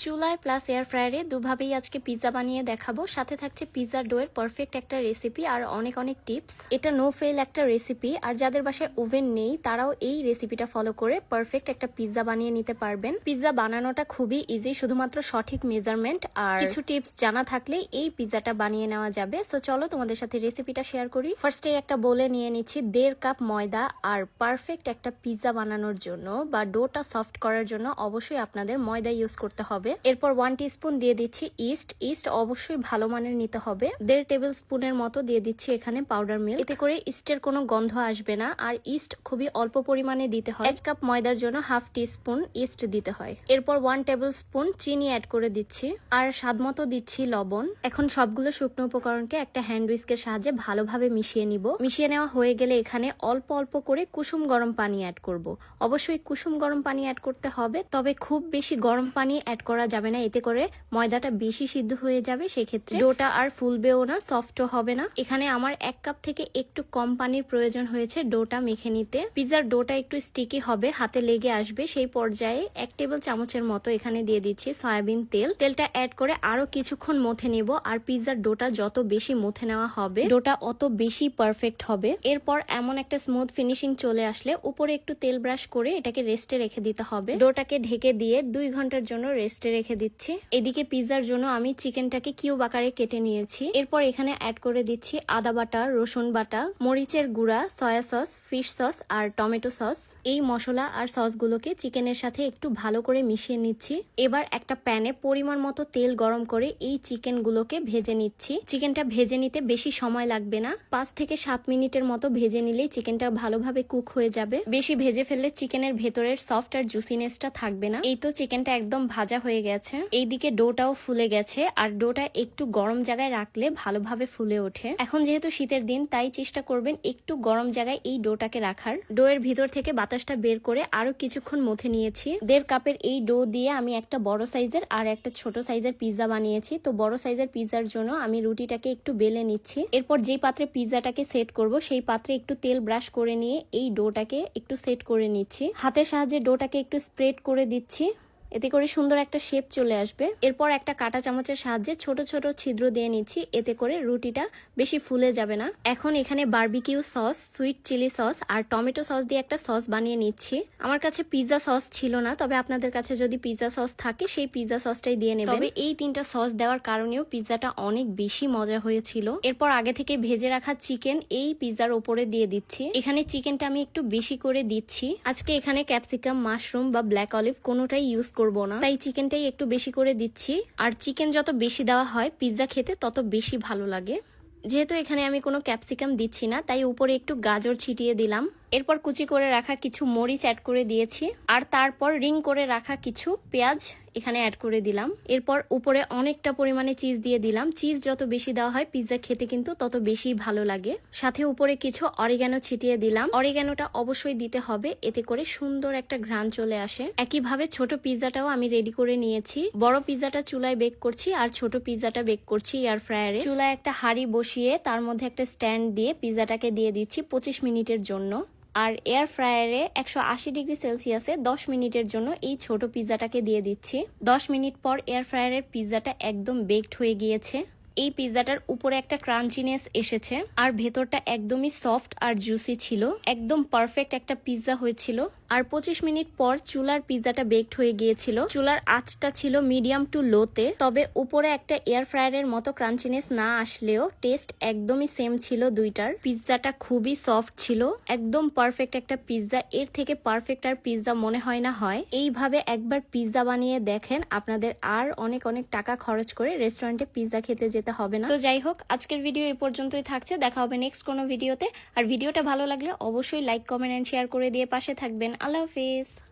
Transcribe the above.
চুলায় plus air ফ্রায়ারে দুভাবেই আজকে pizza বানিয়ে দেখাবো। সাথে থাকছে পিৎজা ডোয়ের পারফেক্ট একটা রেসিপি আর অনেক অনেক টিপস। এটা নো ফেল একটা রেসিপি, আর যাদের বাসায় ওভেন নেই তারাও এই রেসিপিটা ফলো করে পারফেক্ট একটা পিৎজা বানিয়ে নিতে পারবেন। পিৎজা বানানোটা খুবই ইজি, শুধুমাত্র সঠিক মেজারমেন্ট আর কিছু টিপস জানা থাকলে এই পিৎজাটা বানিয়ে নেওয়া যাবে। সো চলো তোমাদের সাথে রেসিপিটা শেয়ার করি। ফার্স্টে একটা বোলে নিয়ে নিচ্ছি 1.5 কাপ ময়দা। আর পারফেক্ট একটা পিৎজা বানানোর জন্য বা ডোটা সফট করার জন্য অবশ্যই আপনাদের ময়দা ইউজ করতে হবে। এরপর 1 টিস্পুন দিয়ে দিচ্ছি ইস্ট অবশ্যই ভালো মানের নিতে হবে। 1.5 টেবিল স্পুনের মতো দিয়ে দিচ্ছি এখানে পাউডার মিল্ক। এতে করে ইস্টের কোনো গন্ধ আসবে না, আর ইস্ট খুবই অল্প পরিমাণে দিতে হয়। 1 কাপ ময়দার জন্য 1/2 টিস্পুন ইস্ট দিতে হয়। এরপর 1 টেবিল স্পুন চিনি অ্যাড করে দিচ্ছি, আর স্বাদ মতো দিচ্ছি লবণ। এখন সবগুলো শুকনো উপকরণকে একটা হ্যান্ড হুইস্কের সাহায্যে ভালোভাবে মিশিয়ে নিব। মিশিয়ে নেওয়া হয়ে গেলে এখানে অল্প অল্প করে কুসুম গরম পানি অ্যাড করব। অবশ্যই কুসুম গরম পানি অ্যাড করতে হবে, তবে খুব বেশি গরম পানি অ্যাড করা যাবে না, এতে করে ময়দাটা বেশি সিদ্ধ হয়ে যাবে। সেক্ষেত্রে ডোটা আর ফুলবেও না, সফটও হবে না। এখানে আমার 1 কাপ থেকে একটু কম পানির প্রয়োজন হয়েছে ডোটা মেখে নিতে। পিৎজার ডোটা একটু স্টিকি হবে, হাতে লেগে আসবে। সেই পর্যায়ে 1 টেবিল চামচের মতো এখানে দিয়ে দিচ্ছি সয়াবিন তেল। তেলটা অ্যাড করে আরো কিছুক্ষণ মথে নিব। আর পিৎজার ডোটা যত বেশি মথে নেওয়া হবে ডোটা অত বেশি পারফেক্ট হবে। এরপর এমন একটা স্মুথ ফিনিশিং চলে আসলে উপরে একটু তেল ব্রাশ করে এটাকে রেস্টে রেখে দিতে হবে। ডোটাকে ঢেকে দিয়ে 2 ঘন্টার জন্য রেস্টে রেখে দিচ্ছি। এদিকে পিৎজার জন্য আমি চিকেনটাকে কিউব আকারে কেটে নিয়েছি। এরপর এখানে অ্যাড করে দিচ্ছি আদা বাটা, রসুন বাটা, মরিচের গুঁড়া, সয়া সস, ফিশ সস আর টমেটো সস। এই মশলা আর সসগুলোকে চিকেনের সাথে একটু ভালো করে মিশিয়ে নিচ্ছি। এবার একটা প্যানে পরিমাণ মতো তেল গরম করে এই চিকেনগুলোকে ভেজে নিচ্ছি। চিকেনটা ভেজে নিতে বেশি সময় লাগবে না, 5 থেকে 7 মিনিটের মতো ভেজে নিলেই চিকেনটা ভালোভাবে কুক হয়ে যাবে। বেশি ভেজে ফেললে চিকেনের ভেতরের সফট আর জুসিনেসটা থাকবে না। এই তো চিকেনটা একদম ভাজা হয়ে গেছে। এইদিকে ডোটাও ফুলে গেছে, আর ডোটা একটু গরম জায়গায় রাখলে ভালোভাবে ফুলে ওঠে। এখন যেহেতু শীতের দিন, তাই চেষ্টা করবেন একটু গরম জায়গায় এই ডোটাকে রাখার। ডোয়ের ভিতর থেকে বাতাসটা বের করে আরো কিছুক্ষণ মথে নিয়েছি। 1.5 কাপের এই ডো দিয়ে আমি একটা বড় সাইজের আর একটা ছোট সাইজের পিৎজা বানিয়েছি। তো বড় সাইজের পিৎজার জন্য আমি রুটিটাকে একটু বেলে নিচ্ছি। এরপর যেই পাত্রে পিৎজাটাকে সেট করব সেই পাত্রে একটু তেল ব্রাশ করে নিয়ে এই ডোটাকে একটু সেট করে নিচ্ছি। হাতের সাহায্যে ডোটাকে একটু স্প্রেড করে দিচ্ছি, এতে করে সুন্দর একটা শেপ চলে আসবে। এরপর একটা কাঁটা চামচের সাহায্যে ছোট ছোট ছিদ্র দিয়ে নিচ্ছি, এতে করে রুটিটা বেশি ফুলে যাবে না। এখন এখানে barbecue sauce, sweet chilli sauce আর টমেটো সস দিয়ে একটা সস বানিয়ে নিচ্ছি। আমার কাছে পিৎজা সস ছিল না, তবে আপনাদের কাছে যদি পিৎজা সস থাকে সেই পিৎজা সসটাই দিয়ে নেবেন। তবে এই 3টা সস দেওয়ার কারণেও পিৎজাটা অনেক বেশি মজা হয়েছিল। এরপর আগে থেকে ভেজে রাখা চিকেন এই পিৎজার ওপরে দিয়ে দিচ্ছি। এখানে চিকেনটা আমি একটু বেশি করে দিচ্ছি। আজকে এখানে ক্যাপসিকাম, মাশরুম বা ব্ল্যাক অলিভ কোনোটাই ইউজ করবো না, তাই চিকেনটাই একটু বেশি করে দিচ্ছি। আর চিকেন যত বেশি দেওয়া হয় পিৎজা খেতে তত বেশি ভালো লাগে। যেহেতু এখানে আমি কোনো ক্যাপসিকাম দিচ্ছি না, তাই উপরে একটু গাজর ছিটিয়ে দিলাম। এরপর কুচি করে রাখা কিছু মরিচ অ্যাড করে দিয়েছি, আর তারপর রিং করে রাখা কিছু পেঁয়াজ এখানে অ্যাড করে দিলাম। এরপর উপরে অনেকটা পরিমাণে চিজ দিয়ে দিলাম। চিজ যত বেশি দেওয়া হয় পিৎজা খেতে কিন্তু তত বেশি ভালো লাগে। সাথে উপরে কিছু অরিগ্যানো ছিটিয়ে দিলাম। অরিগ্যানোটা অবশ্যই দিতে হবে, এতে করে সুন্দর একটা ঘ্রাণ চলে আসে। একইভাবে ছোট পিৎজাটাও আমি রেডি করে নিয়েছি। বড় পিৎজাটা চুলায় বেক করছি, আর ছোট পিৎজাটা বেক করছি এয়ার ফ্রায়ারে। চুলায় একটা হাঁড়ি বসিয়ে তার মধ্যে একটা স্ট্যান্ড দিয়ে পিৎজাটাকে দিয়ে দিচ্ছি 25 মিনিটের জন্য। আর এয়ার ফ্রায়ারে 180 ডিগ্রি সেলসিয়াসে 10 মিনিটের জন্য এই ছোট পিৎজাটাকে দিয়ে দিচ্ছি। 10 মিনিট পর এয়ার ফ্রায়ারের পিৎজাটা একদম বেকড হয়ে গিয়েছে। এই পিৎজাটার উপরে একটা ক্রাঞ্চিনেস এসেছে, আর ভেতরটা একদমই সফট আর জুসি ছিল। একদম পারফেক্ট একটা পিৎজা হয়েছিল। আর 25 মিনিট পর চুলার পিৎজাটা বেকড হয়ে গিয়েছিল। চুলার আঁচটা ছিল মিডিয়াম টু লোতে, তবে উপরে একটা এয়ার ফ্রায়ারের মতো ক্রাঞ্চিনেস না আসলেও টেস্ট একদমই সেম ছিল দুইটার। পিৎজাটা খুবই সফট ছিল, একদম পারফেক্ট একটা পিৎজা। এর থেকে পারফেক্ট আর পিৎজা মনে হয় না হয়। এইভাবে একবার পিৎজা বানিয়ে দেখেন, আপনাদের আর অনেক অনেক টাকা খরচ করে রেস্টুরেন্টে পিৎজা খেতে যেতে হবে না। তো যাই হোক, আজকের ভিডিও এই পর্যন্তই থাকছে। দেখা হবে নেক্সট কোনো ভিডিওতে। আর ভিডিওটা ভালো লাগলে অবশ্যই লাইক, কমেন্ট এন্ড শেয়ার করে দিয়ে পাশে থাকবেন। আল্লাহ হাফেজ।